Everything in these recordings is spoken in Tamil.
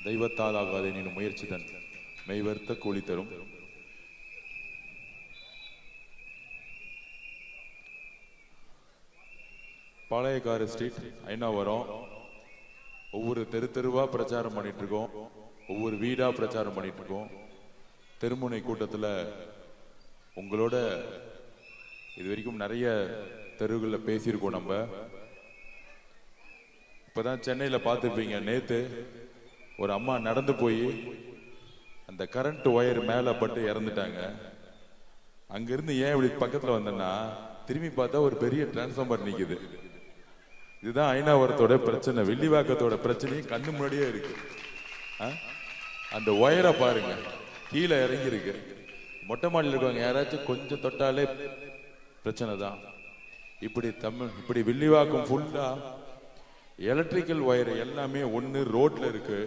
தெய்வத்தால் ஆகாத எனினும் முயற்சி தன் மெய்வர்த்த கூலி தரும். பாளையக்கார ஸ்ட்ரீட் ஐநாவரம். ஒவ்வொரு தெருவா பிரச்சாரம் பண்ணிட்டு இருக்கோம், ஒவ்வொரு வீடா பிரச்சாரம் பண்ணிட்டு இருக்கோம். தெருமுனை கூட்டத்துல உங்களோட இது வரைக்கும் நிறைய தெருவுகளில் பேசியிருக்கோம். நம்ம இப்பதான் சென்னையில பார்த்துருப்பீங்க, நேத்து ஒரு அம்மா நடந்து போய் அந்த கரண்ட் ஒயர் மேல பட்டு இறந்துட்டாங்க. அங்கிருந்து ஏன் இப்படி பக்கத்துல வந்தேன்னா, திரும்பி பார்த்தா ஒரு பெரிய டிரான்ஸ்ஃபார்மர் நிக்குது. இதுதான் ஐநாவரத்தோட பிரச்சனை, வில்லிவாக்கத்தோட பிரச்சனையும் கண்ணு முன்னாடியே இருக்கு. அந்த ஒயரை பாருங்க, கீழே இறங்கி இருக்கு. மொட்டை மாடியில் இருக்கவங்க யாராச்சும் கொஞ்சம் தொட்டாலே பிரச்சனை தான். இப்படி வில்லிவாக்கம் ஃபுல்லா எலக்ட்ரிக்கல் ஒயர் எல்லாமே ஒன்று ரோட்ல இருக்கு,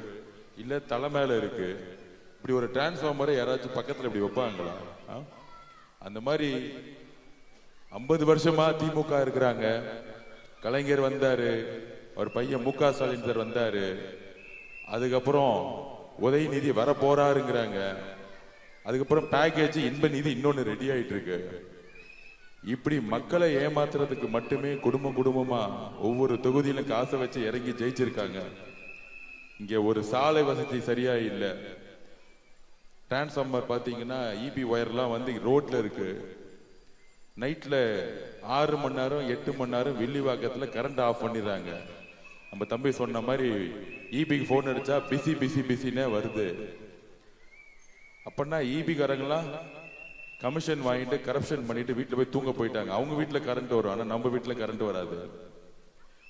இல்ல தலை மேல இருக்கு. இப்படி ஒரு டிரான்ஸ்ஃபார்மரை யாராச்சும் பக்கத்துல இப்படி வைப்பாங்களா? அந்த மாதிரி 50 வருஷமா திமுக இருக்கிறாங்க. கலைஞர் வந்தாரு, அவர் பையன் மு க ஸ்டாலின் சார் வந்தாரு, அதுக்கப்புறம் உதயநிதி வர போறாருங்கிறாங்க, அதுக்கப்புறம் பேக்கேஜ் இன்ப நிதி இன்னொன்னு ரெடி ஆயிட்டு இருக்கு. இப்படி மக்களை ஏமாத்துறதுக்கு மட்டுமே குடும்பமா ஒவ்வொரு தொகுதியிலும் காசை வச்சு இறங்கி ஜெயிச்சிருக்காங்க. இங்க ஒரு சாலை வசதி சரியா இல்லை. டிரான்ஸ்ஃபார்மர் பாத்தீங்கன்னா இபி ஒயர்லாம் வந்து ரோட்ல இருக்கு. நைட்ல 6 மணி நேரம் 8 மணி நேரம் வில்லிவாக்கத்துல கரண்ட் ஆஃப் பண்ணிடுறாங்க. நம்ம தம்பி சொன்ன மாதிரி இபிக்கு போன் அடிச்சா பிசினே வருது. அப்படின்னா இபி காரங்களாம் கமிஷன் வாங்கிட்டு கரப்ஷன் பண்ணிட்டு வீட்டுல போய் தூங்க போயிட்டாங்க. அவங்க வீட்டுல கரண்ட் வரும், ஆனா நம்ம வீட்டுல கரண்ட் வராது.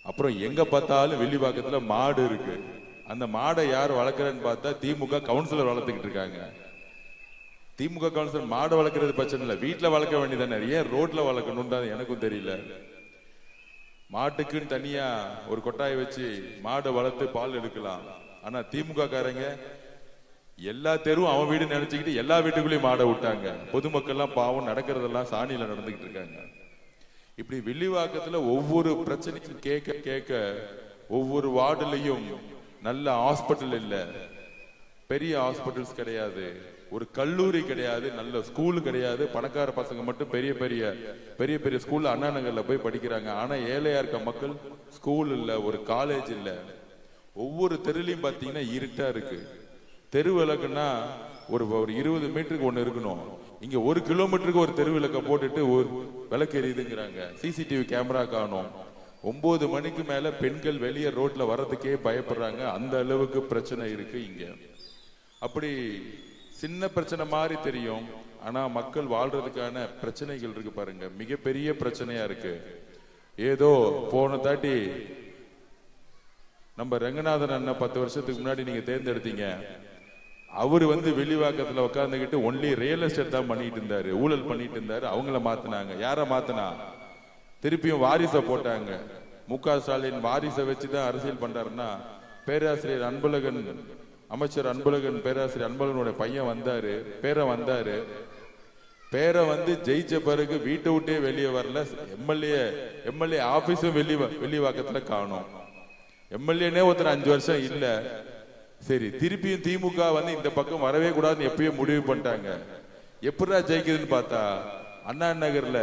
அப்புறம் எங்க பார்த்தாலும் வில்லிவாக்கத்துல மாடு இருக்கு. அந்த மாடை யார் வளர்க்குறன்னு பார்த்தா திமுக கவுன்சிலர் வளர்த்துக்கிட்டு இருக்காங்க. திமுக கவுன்சிலர் மாடு வளர்க்கறது பிரச்சனை இல்லை, வீட்டுல வளர்க்க வேண்டியதானே, ஏன் ரோட்ல வளர்க்கணும்னு எனக்கும் தெரியல. மாட்டுக்குன்னு தனியா ஒரு கொட்டாயை வச்சு மாடை வளர்த்து பால் எடுக்கலாம். ஆனா திமுக காரங்க எல்லா தெருவும் அவன் வீடு நினைச்சுக்கிட்டு எல்லா வீட்டுக்குள்ளேயும் மாடை விட்டாங்க. பொதுமக்கள் எல்லாம் பாவம் நடக்கிறதெல்லாம் சாணியில நடந்துகிட்டு இருக்காங்க. இப்படி வில்லிவாக்கத்துல ஒவ்வொரு பிரச்சனையும் கேட்க ஒவ்வொரு வார்டுலையும் நல்ல ஹாஸ்பிட்டல் இல்ல, பெரிய ஹாஸ்பிட்டல்ஸ் கிடையாது, ஒரு கல்லூரி கிடையாது, நல்ல ஸ்கூல் கிடையாது. பணக்கார பசங்க மட்டும் பெரிய பெரிய ஸ்கூல்ல அண்ணா நகர்ல போய் படிக்கிறாங்க. ஆனா ஏழையா இருக்க மக்கள் ஸ்கூல் இல்ல, ஒரு காலேஜ் இல்ல. ஒவ்வொரு தெருலையும் பாத்தீங்கன்னா இருட்டா இருக்கு. தெரு விளக்குன்னா ஒரு 20 மீட்டருக்கு ஒண்ணு இருக்கணும். இங்க 1 கிலோமீட்டருக்கு ஒரு தெரு விளக்க போட்டுட்டு ஒரு விளக்கு எரியுதுங்கிறாங்க. சிசிடிவி கேமரா காணும். 9 மணிக்கு மேல பெண்கள் வெளியே ரோட்ல வர்றதுக்கே பயப்படுறாங்க. அந்த அளவுக்கு பிரச்சனை இருக்கு இங்க. அப்படி சின்ன பிரச்சனை மாதிரி தெரியும், ஆனா மக்கள் வாழ்றதுக்கான பிரச்சனைகள் இருக்கு பாருங்க, மிகப்பெரிய பிரச்சனையா இருக்கு. ஏதோ போன தாட்டி நம்ம ரங்கநாதன் அண்ணன் 10 வருஷத்துக்கு முன்னாடி நீங்க தேர்ந்தெடுத்தீங்க. அவரு வந்து வெளிவாக்கத்துல உட்கார்ந்துகிட்டு ஒன்லி ரியல் எஸ்டேட் தான் பண்ணிட்டு இருந்தாரு, ஊழல் பண்ணிட்டு இருந்தாரு. அவங்கள மாத்தினாங்க. யார மாத்தினா? திருப்பியும் வாரிசை போட்டாங்க. மு க ஸ்டாலின் வாரிசை வச்சுதான் அரசியல் பண்றாருன்னா, பேராசிரியர் அன்பழகன், அமைச்சர் அன்பழகன், பேராசிரியர் அன்பழகனுடைய பையன் வந்தாரு, பேரை வந்து ஜெயிச்ச பிறகு வீட்டை விட்டே வெளியே வரல. எம்எல்ஏ ஆபீஸும் வெளிவாக்கத்துல காணும். எம்எல்ஏனே ஒருத்தர் 5 வருஷம் இல்ல. சரி, திருப்பியும் திமுக வந்து இந்த பக்கம் வரவே கூடாதுன்னு எப்பயும் முடிவு பண்ணிட்டாங்க. எப்படா ஜெயிக்குதுன்னு பார்த்தா அண்ணா நகர்ல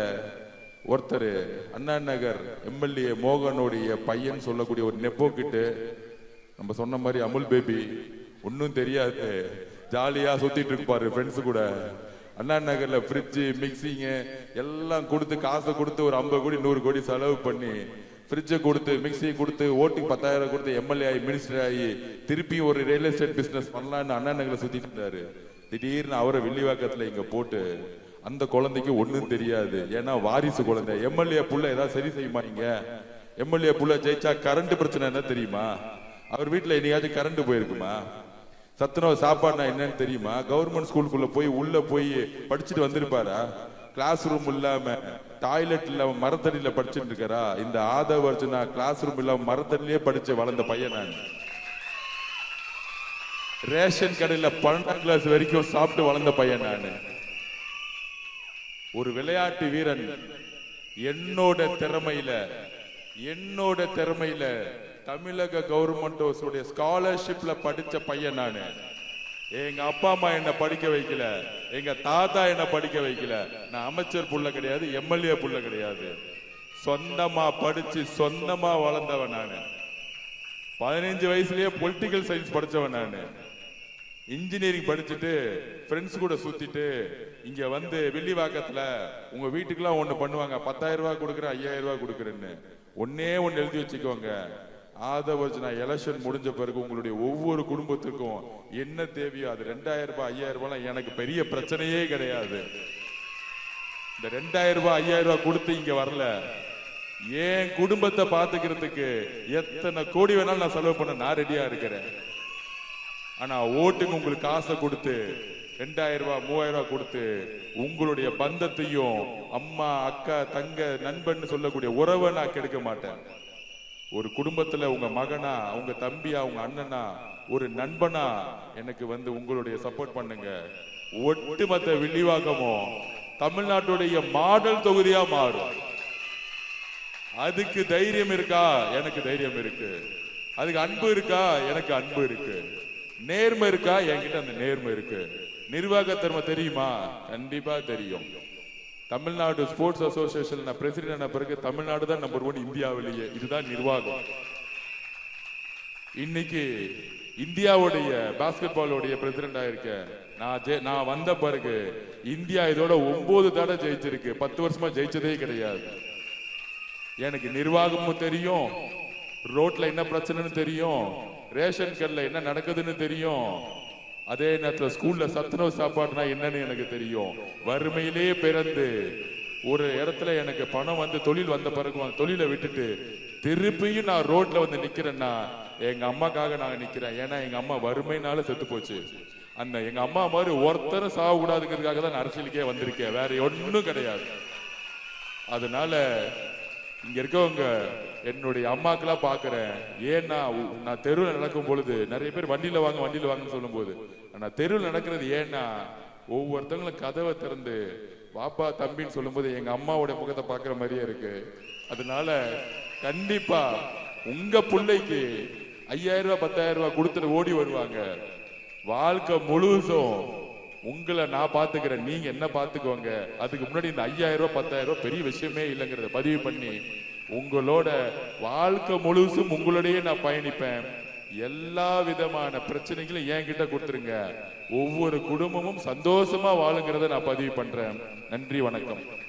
ஒருத்தர், அண்ணா நகர் எம்எல்ஏ மோகனுடைய பையன் சொல்லக்கூடிய ஒரு நெப்போ கிட்டு, நம்ம சொன்ன மாதிரி அமுல் பேபி ஒன்னும் தெரியாது, ஜாலியா சுத்திட்டு இருப்பாரு ஃப்ரெண்ட்ஸ் கூட. அண்ணா நகர்ல ஃப்ரிட்ஜ் மிக்சிங்க எல்லாம் கொடுத்து, காசை கொடுத்து ஒரு 50 கோடி 100 கோடி செலவு பண்ணி ஃப்ரிட்ஜை கொடுத்து மிக்சியை கொடுத்து ஓட்டுக்கு 10,000 கொடுத்து எம்எல்ஏ ஆகி மினிஸ்டர் ஆகி திருப்பியும் ஒரு ரியல் எஸ்டேட் பிசினஸ் பண்ணலான்னு அண்ணா நகர்ல சுத்திட்டு இருந்தாரு. திடீர்னு அவரை வில்லிவாக்கத்துல இங்க போட்டு, அந்த குழந்தைக்கு ஒண்ணும் தெரியாது, ஏன்னா வாரிசு குழந்தை. எம்எல்ஏ புள்ள ஏதாவது சரி செய்யுமா? நீங்க எம்எல்ஏ புள்ள ஜெயிச்சா கரண்ட் பிரச்சனை என்ன தெரியுமா? அவர் வீட்டுல என்னையாச்சும் கரண்ட் போயிருக்குமா? சத்துணவு சாப்பாடுனா என்னன்னு தெரியுமா? கவர்மெண்ட் ஸ்கூலுக்குள்ள போய் உள்ள போய் படிச்சுட்டு வந்திருப்பாரா? கிளாஸ் ரூம் இல்லாம, டாய்லெட் இல்லாம மரத்தடியில படிச்சுட்டு இருக்காரா? இந்த ஆதவ அர்ஜுனா கிளாஸ் ரூம் இல்லாம மரத்தடியிலே படிச்சு வளர்ந்த பையன் நான். ரேஷன் கடையில 12ஆம் கிளாஸ் வரைக்கும் சாப்பிட்டு வளர்ந்த பையன் நான். ஒரு விளையாட்டு வீரன் என்னோட திறமையில தமிழக கவர்மெண்ட் ஸ்காலர்ஷிப்ல படிச்ச பையன் நானு. எங்க அப்பா அம்மா என்ன படிக்க வைக்கல, எங்க தாத்தா என்ன படிக்க வைக்கல. நான் அமைச்சர் புள்ள கிடையாது, எம்எல்ஏ புள்ள கிடையாது. சொந்தமா படிச்சு சொந்தமா வளர்ந்தவன் நானு. 15 வயசுலயே பொலிட்டிக்கல் சயின்ஸ் படிச்சவன் நானு. இன்ஜினியரிங் படிச்சுட்டு ஃப்ரெண்ட்ஸ் கூட சுத்திட்டு இங்க வந்து வில்லிவாக்கத்துல உங்க வீட்டுக்குலாம் ஒண்ணு பண்ணுவாங்க, 10,000 ரூபாய் கொடுக்குறேன் 5,000 ரூபாய் கொடுக்குறேன்னு. ஒன்னே ஒன்னு எழுதி வச்சுக்கோங்க, ஆதவர்ஜனா எலெக்ஷன் முடிஞ்ச பிறகு உங்களுடைய ஒவ்வொரு குடும்பத்துக்கும் என்ன தேவையோ அது 2,000 ரூபாய் 5,000 ரூபாய் எனக்கு பெரிய பிரச்சனையே கிடையாது. இந்த 2,000 ரூபாய் 5,000 ரூபாய் கொடுத்து இங்க வரல, என் குடும்பத்தை பாத்துக்கிறதுக்கு எத்தனை கோடி வேணாலும் நான் செலவு பண்ண நான் ரெடியா இருக்கிறேன். ஆனா ஓட்டுக்கு உங்களுக்கு காசை கொடுத்து 2,000 ரூபாய் 3,000 ரூபாய் கொடுத்து உங்களுடைய பந்தத்தையும் அம்மா அக்கா தங்க நண்பன் சொல்லக்கூடிய உறவை நான் கெடுக்க மாட்டேன். ஒரு குடும்பத்துல உங்க மகனா, உங்க தம்பியா, உங்க அண்ணனா, ஒரு நண்பனா எனக்கு வந்து உங்களுடைய சப்போர்ட் பண்ணுங்க. ஒட்டுமொத்த வில்லிவாக்கமும் தமிழ்நாட்டுடைய மாடல் தொகுதியா மாறும். அதுக்கு தைரியம் இருக்கா? எனக்கு தைரியம் இருக்கு. அதுக்கு அன்பு இருக்கா? எனக்கு அன்பு இருக்கு. நேர்மை இருக்கா? என்கிட்ட அந்த நேர்மை இருக்கு. நிர்வாக திறமை தெரியுமா? கண்டிப்பா தெரியும். தமிழ்நாடு ஸ்போர்ட்ஸ் அசோசியேஷன் நான் பிரசிடென்ட் ஆன பிறகு தமிழ்நாடு தான் நம்பர் 1 இந்தியாவிலேயே. இதுதான் நிர்வாகம். இன்னைக்கு இந்தியாவுடைய பாஸ்கெட் பாலோடைய பிரசிடென்ட் ஆயிருக்கேன். நான் வந்த பிறகு இந்தியா இதோட 9 தடவை ஜெயிச்சிருக்கு. 10 வருஷமா ஜெயிச்சதே கிடையாது. எனக்கு நிர்வாகமும் தெரியும், ரோட்ல என்ன பிரச்சனைன்னு தெரியும், ரேஷன் கடையில் என்ன நடக்குதுன்னு தெரியும், அதே நேரத்தில் ஸ்கூல்ல சத்துணவு சாப்பாடுனா என்னன்னு எனக்கு தெரியும். வறுமையிலே பிறந்து ஒரு இடத்துல எனக்கு பணம் வந்து தொழில் வந்த பிறகு தொழிலை விட்டுட்டு திருப்பியும் நான் ரோட்ல வந்து நிக்கிறேன்னா எங்க அம்மாக்காக நான் நிக்கிறேன். ஏன்னா எங்க அம்மா வறுமைனால செத்து போச்சு. அந்த எங்க அம்மா மாதிரி ஒருத்தரும் சாக கூடாதுங்கிறதுக்காக தான் அரசியலுக்கே வந்திருக்கேன், வேற ஒன்னும் கிடையாது. அதனால இங்க இருக்கவங்க என்னுடைய அம்மாக்கெல்லாம் பாக்குறேன். ஏன்னா நான் தெருவில் நடக்கும் பொழுது நிறைய பேர் வண்டியில வாங்கன்னு சொல்லும் போது நான் தெருவில் நடக்கிறது ஏன்னா ஒவ்வொருத்தவங்களும் கதவை திறந்து பாப்பா தம்பின்னு சொல்லும் போது எங்க அம்மாவோட முகத்தை பாக்குற மாதிரியே இருக்கு. அதனால கண்டிப்பா உங்க பிள்ளைக்கு 5,000 ரூபாய் 10,000 ரூபாய் கொடுத்துட்டு ஓடி வருவாங்க. வாழ்க்கை முழுசும் உங்களை நான் பாத்துக்கிறேன், நீங்க என்ன பாத்துக்கோங்க. அதுக்கு முன்னாடி இந்த 5,000 ரூபாய் 10,000 ரூபாய் பெரிய விஷயமே இல்லைங்கிறத பதிவு பண்ணி உங்களோட வாழ்க்கை முழுசும் உங்களோடய நான் பயணிப்பேன். எல்லா விதமான பிரச்சனைகளும் என்கிட்ட கொடுத்துருங்க. ஒவ்வொரு குடும்பமும் சந்தோஷமா வாழுங்கிறத நான் பதிவு பண்றேன். நன்றி, வணக்கம்.